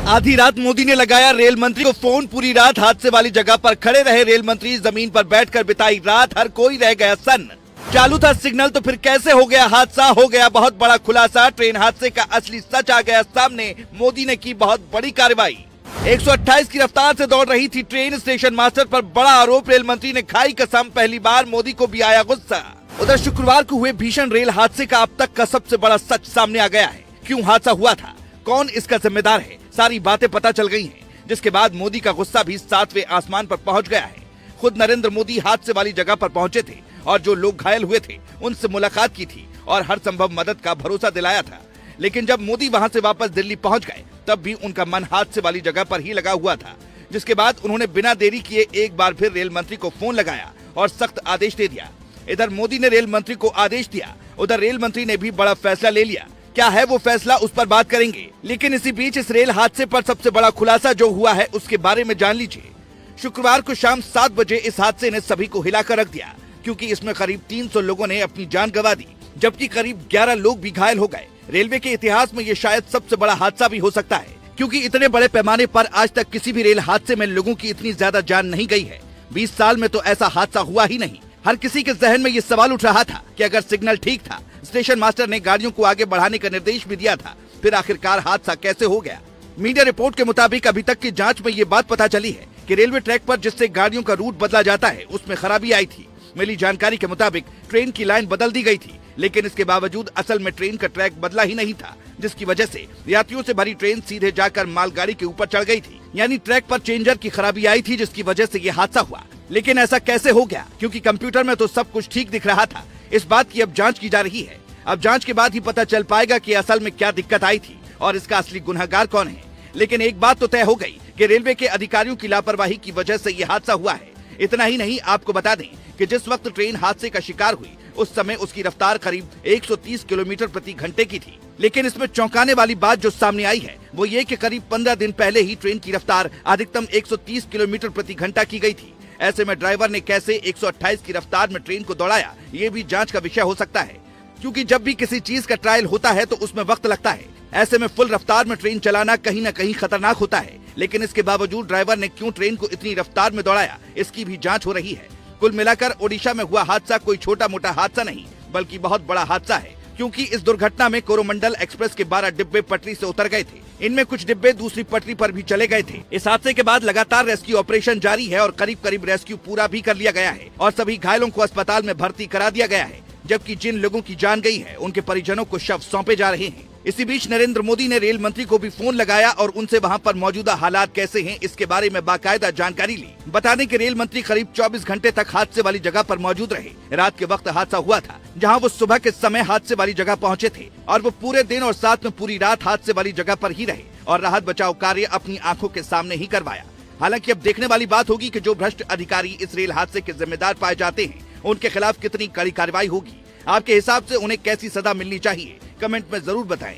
आधी रात मोदी ने लगाया रेल मंत्री को फोन। पूरी रात हादसे वाली जगह पर खड़े रहे रेल मंत्री। जमीन पर बैठकर बिताई रात, हर कोई रह गया सन्न। चालू था सिग्नल तो फिर कैसे हो गया हादसा। हो गया बहुत बड़ा खुलासा। ट्रेन हादसे का असली सच आ गया सामने। मोदी ने की बहुत बड़ी कार्रवाई। 128 की रफ्तार से दौड़ रही थी ट्रेन। स्टेशन मास्टर पर बड़ा आरोप। रेल मंत्री ने खाई कसम। पहली बार मोदी को भी आया गुस्सा। उधर शुक्रवार को हुए भीषण रेल हादसे का अब तक का सबसे बड़ा सच सामने आ गया है। क्यों हादसा हुआ था, कौन इसका जिम्मेदार है, सारी बातें पता चल गई हैं। जिसके बाद मोदी का गुस्सा भी 7वें आसमान पर पहुंच गया है। खुद नरेंद्र मोदी हादसे वाली जगह पर पहुंचे थे और जो लोग घायल हुए थे उनसे मुलाकात की थी और हर संभव मदद का भरोसा दिलाया था। लेकिन जब मोदी वहां से वापस दिल्ली पहुंच गए तब भी उनका मन हादसे वाली जगह पर ही लगा हुआ था। जिसके बाद उन्होंने बिना देरी किए एक बार फिर रेल मंत्री को फोन लगाया और सख्त आदेश दे दिया। इधर मोदी ने रेल मंत्री को आदेश दिया, उधर रेल मंत्री ने भी बड़ा फैसला ले लिया। क्या है वो फैसला, उस पर बात करेंगे। लेकिन इसी बीच इस रेल हादसे पर सबसे बड़ा खुलासा जो हुआ है उसके बारे में जान लीजिए। शुक्रवार को शाम 7 बजे इस हादसे ने सभी को हिलाकर रख दिया, क्योंकि इसमें करीब 300 लोगों ने अपनी जान गंवा दी, जबकि करीब 11 लोग भी घायल हो गए। रेलवे के इतिहास में ये शायद सबसे बड़ा हादसा भी हो सकता है, क्योंकि इतने बड़े पैमाने पर आज तक किसी भी रेल हादसे में लोगों की इतनी ज्यादा जान नहीं गई है। 20 साल में तो ऐसा हादसा हुआ ही नहीं। हर किसी के जहन में ये सवाल उठ रहा था कि अगर सिग्नल ठीक था, स्टेशन मास्टर ने गाड़ियों को आगे बढ़ाने का निर्देश भी दिया था, फिर आखिरकार हादसा कैसे हो गया। मीडिया रिपोर्ट के मुताबिक अभी तक की जांच में ये बात पता चली है कि रेलवे ट्रैक पर जिससे गाड़ियों का रूट बदला जाता है उसमें खराबी आई थी। मिली जानकारी के मुताबिक ट्रेन की लाइन बदल दी गई थी, लेकिन इसके बावजूद असल में ट्रेन का ट्रैक बदला ही नहीं था, जिसकी वजह से यात्रियों से भरी ट्रेन सीधे जाकर मालगाड़ी के ऊपर चढ़ गई थी। यानी ट्रैक पर चेंजर की खराबी आई थी, जिसकी वजह से ये हादसा हुआ। लेकिन ऐसा कैसे हो गया, क्योंकि कंप्यूटर में तो सब कुछ ठीक दिख रहा था। इस बात की अब जांच की जा रही है। अब जांच के बाद ही पता चल पाएगा कि असल में क्या दिक्कत आई थी और इसका असली गुनहगार कौन है। लेकिन एक बात तो तय हो गई कि रेलवे के अधिकारियों की लापरवाही की वजह से ये हादसा हुआ है। इतना ही नहीं, आपको बता दें कि जिस वक्त ट्रेन हादसे का शिकार हुई उस समय उसकी रफ्तार करीब 130 किलोमीटर प्रति घंटे की थी। लेकिन इसमें चौंकाने वाली बात जो सामने आई है वो ये कि करीब 15 दिन पहले ही ट्रेन की रफ्तार अधिकतम 130 किलोमीटर प्रति घंटा की गई थी। ऐसे में ड्राइवर ने कैसे 128 की रफ्तार में ट्रेन को दौड़ाया, ये भी जांच का विषय हो सकता है, क्योंकि जब भी किसी चीज का ट्रायल होता है तो उसमें वक्त लगता है। ऐसे में फुल रफ्तार में ट्रेन चलाना कहीं न कहीं खतरनाक होता है। लेकिन इसके बावजूद ड्राइवर ने क्यों ट्रेन को इतनी रफ्तार में दौड़ाया, इसकी भी जांच हो रही है। कुल मिलाकर ओडिशा में हुआ हादसा कोई छोटा मोटा हादसा नहीं, बल्कि बहुत बड़ा हादसा है, क्योंकि इस दुर्घटना में कोरोमंडल एक्सप्रेस के 12 डिब्बे पटरी से उतर गए थे। इनमें कुछ डिब्बे दूसरी पटरी पर भी चले गए थे। इस हादसे के बाद लगातार रेस्क्यू ऑपरेशन जारी है और करीब करीब रेस्क्यू पूरा भी कर लिया गया है और सभी घायलों को अस्पताल में भर्ती करा दिया गया है, जबकि जिन लोगों की जान गई है उनके परिजनों को शव सौंपे जा रहे हैं। इसी बीच नरेंद्र मोदी ने रेल मंत्री को भी फोन लगाया और उनसे वहां पर मौजूदा हालात कैसे हैं इसके बारे में बाकायदा जानकारी ली। बता दें कि रेल मंत्री करीब 24 घंटे तक हादसे वाली जगह पर मौजूद रहे। रात के वक्त हादसा हुआ था, जहां वो सुबह के समय हादसे वाली जगह पहुंचे थे और वो पूरे दिन और साथ में पूरी रात हादसे वाली जगह पर ही रहे और राहत बचाव कार्य अपनी आंखों के सामने ही करवाया। हालांकि अब देखने वाली बात होगी कि जो भ्रष्ट अधिकारी इस रेल हादसे के जिम्मेदार पाए जाते हैं उनके खिलाफ कितनी कड़ी कार्रवाई होगी। आपके हिसाब से उन्हें कैसी सजा मिलनी चाहिए, कमेंट में जरूर बताएं।